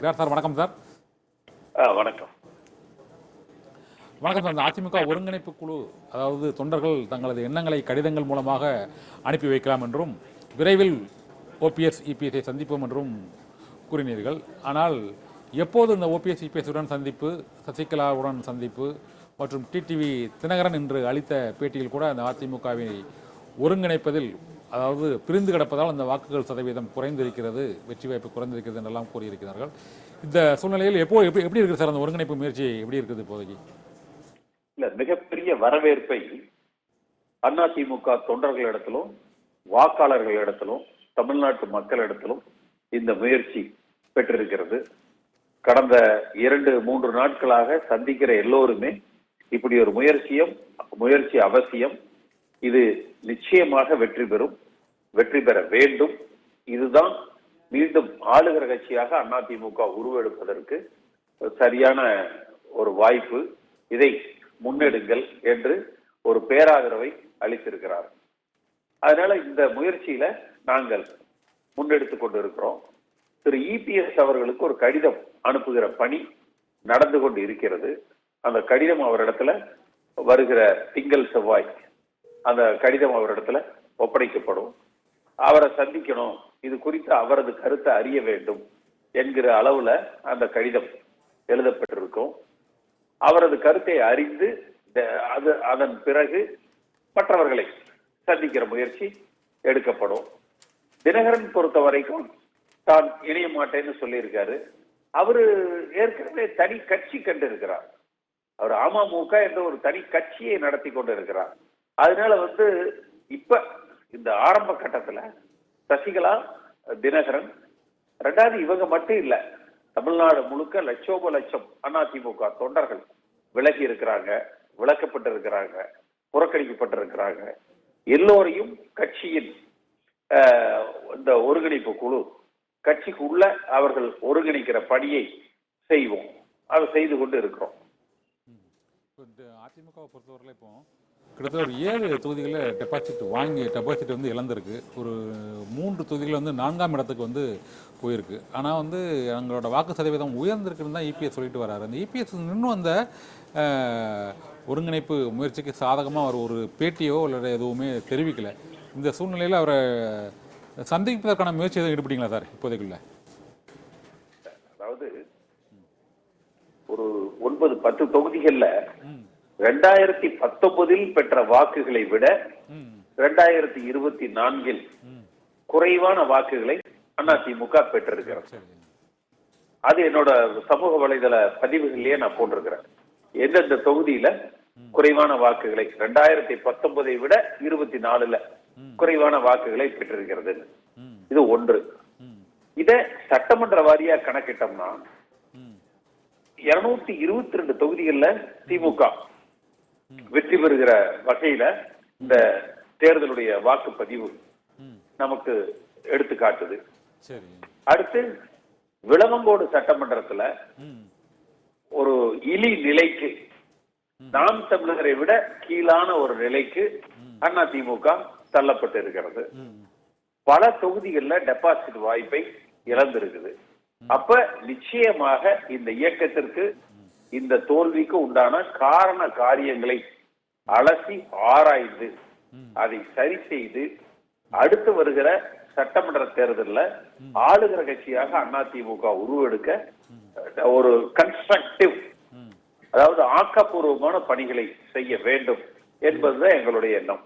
Sir வணக்கம் sir. வணக்கம். வணக்கம் சார். இந்த அதிமுக ஒருங்கிணைப்பு குழு, அதாவது தொண்டர்கள் தங்களது எண்ணங்களை கடிதங்கள் மூலமாக அனுப்பி வைக்கலாம் என்றும் விரைவில் ஓபிஎஸ் இபிஎஸ்ஐ சந்திப்போம் என்றும் கூறினீர்கள். ஆனால் எப்போது இந்த ஓபிஎஸ் இபிஎஸ்உடன் சந்திப்பு, சசிகலாவுடன் சந்திப்பு மற்றும் டிடிவி தினகரன் என்று அளித்த பேட்டியில் கூட அந்த அதிமுகவை ஒருங்கிணைப்பதில், அதாவது பிரிந்து கிடப்பதால் அந்த வாக்குகள் சதவீதம் குறைந்திருக்கிறது, வெற்றி வாய்ப்பு குறைந்திருக்கிறது என்றெல்லாம் கூறியிருக்கிறார்கள். இந்த சூழ்நிலையில் எப்படி இருக்குது சார் அந்த ஒருங்கிணைப்பு முயற்சி, எப்படி இருக்குது இப்போதைக்கு? இல்ல, மிகப்பெரிய வரவேற்பை அதிமுக தொண்டர்களிடத்திலும் வாக்காளர்களிடத்திலும் தமிழ்நாட்டு மக்களிடத்திலும் இந்த முயற்சி பெற்றிருக்கிறது. கடந்த 2-3 நாட்களாக சந்திக்கிற எல்லோருமே இப்படி ஒரு முயற்சி அவசியம், இது நிச்சயமாக வெற்றி பெறும், வெற்றி பெற வேண்டும், இதுதான் மீண்டும் ஆளுகிற கட்சியாக அதிமுக உருவெடுப்பதற்கு சரியான ஒரு வாய்ப்பு, இதை முன்னெடுங்கள் என்று ஒரு பேராதரவை அளித்திருக்கிறார். அதனால இந்த முயற்சியில நாங்கள் முன்னெடுத்துக் கொண்டிருக்கிறோம். திரு இபிஎஸ் அவர்களுக்கு ஒரு கடிதம் அனுப்புகிற பணி நடந்து கொண்டு இருக்கிறது. அந்த கடிதம் அவரிடத்துல வருகிற திங்கள் செவ்வாய் அந்த கடிதம் அவரிடத்துல ஒப்படைக்கப்படும். அவரை சந்திக்கணும், இது குறித்து அவரது கருத்தை அறிய வேண்டும் என்கிற அளவுல அந்த கடிதம் எழுதப்பட்டிருக்கும். அவரது கருத்தை அறிந்து அதன் பிறகு மற்றவர்களை சந்திக்கிற முயற்சி எடுக்கப்படும். தினகரன் பொறுத்த வரைக்கும் தான் இணைய மாட்டேன்னு சொல்லியிருக்காரு. அவரு ஏற்கனவே தனி கட்சி கண்டு இருக்கிறார். அவர் அமமுக என்ற ஒரு தனி கட்சியை நடத்தி கொண்டு இருக்கிறார். அதனால இப்ப இந்த ஆரம்ப கட்டத்துல சசிகலா, தினகரன், ரெண்டாவது இவங்க மட்டும் இல்ல, தமிழ்நாடு முழுக்க லட்சோப லட்சம் அதிமுக தொண்டர்கள் விலகி இருக்கிறாங்க, விளக்கப்பட்டிருக்கிறாங்க, புறக்கணிக்கப்பட்டிருக்கிறாங்க. எல்லோரையும் கட்சியின் இந்த ஒருங்கிணைப்பு குழு கட்சிக்கு உள்ள அவர்கள் ஒருங்கிணைக்கிற பணியை செய்வோம், அதை செய்து கொண்டு இருக்கிறோம். அதிமுகவை பொறுத்தவரையில இப்போ கிட்டத்தட்ட ஒரு 7 தொகுதிகளில் டெபாசிட் இழந்திருக்கு. ஒரு 3 தொகுதிகளில் 4ஆம் இடத்துக்கு போயிருக்கு. ஆனால் எங்களோட வாக்கு சதவீதம் உயர்ந்திருக்குன்னு தான் இபிஎஸ் சொல்லிட்டு வர்றாரு. அந்த இபிஎஸ் இன்னும் அந்த ஒருங்கிணைப்பு முயற்சிக்கு சாதகமாக அவர் ஒரு பேட்டியோ இல்லை எதுவுமே தெரிவிக்கலை. இந்த சூழ்நிலையில் அவரை சந்திப்பதற்கான முயற்சி எதுவும் ஈடுபட்டீங்களா சார் இப்போதைக்குள்ள? அதாவது ஒரு 9-10 தொகுதிகளில் 2019 பெற்ற வாக்குகளை விட 2024 குறைவான வாக்குகளை அதிமுக பெற்றிருக்கிறது. அது என்னோட சமூக வலைதள பதிவுகளிலேயே நான் போட்டிருக்கிறேன். எந்தெந்த தொகுதியில குறைவான வாக்குகளை 2019 விட 24 குறைவான வாக்குகளை பெற்றிருக்கிறது. இது ஒன்று. இத சட்டமன்ற வாரியா கணக்கிட்டோம்னா 222 தொகுதிகள்ல திமுக வெற்றி பெறுகிற வகையில இந்த தேர்தலுடைய வாக்குப்பதிவு நமக்கு எடுத்து காட்டுது. அடுத்து விளவங்கோடு சட்டமன்றத்துல ஒரு இழி நிலைக்கு, நாம் தமிழரை விட கீழான ஒரு நிலைக்கு அதிமுக தள்ளப்பட்டு இருக்கிறது. பல தொகுதிகளில் டெபாசிட் வாய்ப்பை இழந்திருக்குது. அப்ப நிச்சயமாக இந்த இயக்கத்திற்கு, இந்த தோல்விக்கு உண்டான காரண காரியங்களை அலசி ஆராய்ந்து அதை சரி செய்து அடுத்து வருகிற சட்டமன்ற தேர்தலில் ஆளுகிற கட்சியாக அதிமுக உருவெடுக்க ஒரு கன்ஸ்ட்ரக்டிவ், அதாவது ஆக்கப்பூர்வமான பணிகளை செய்ய வேண்டும் என்பதுதான் எங்களுடைய எண்ணம்.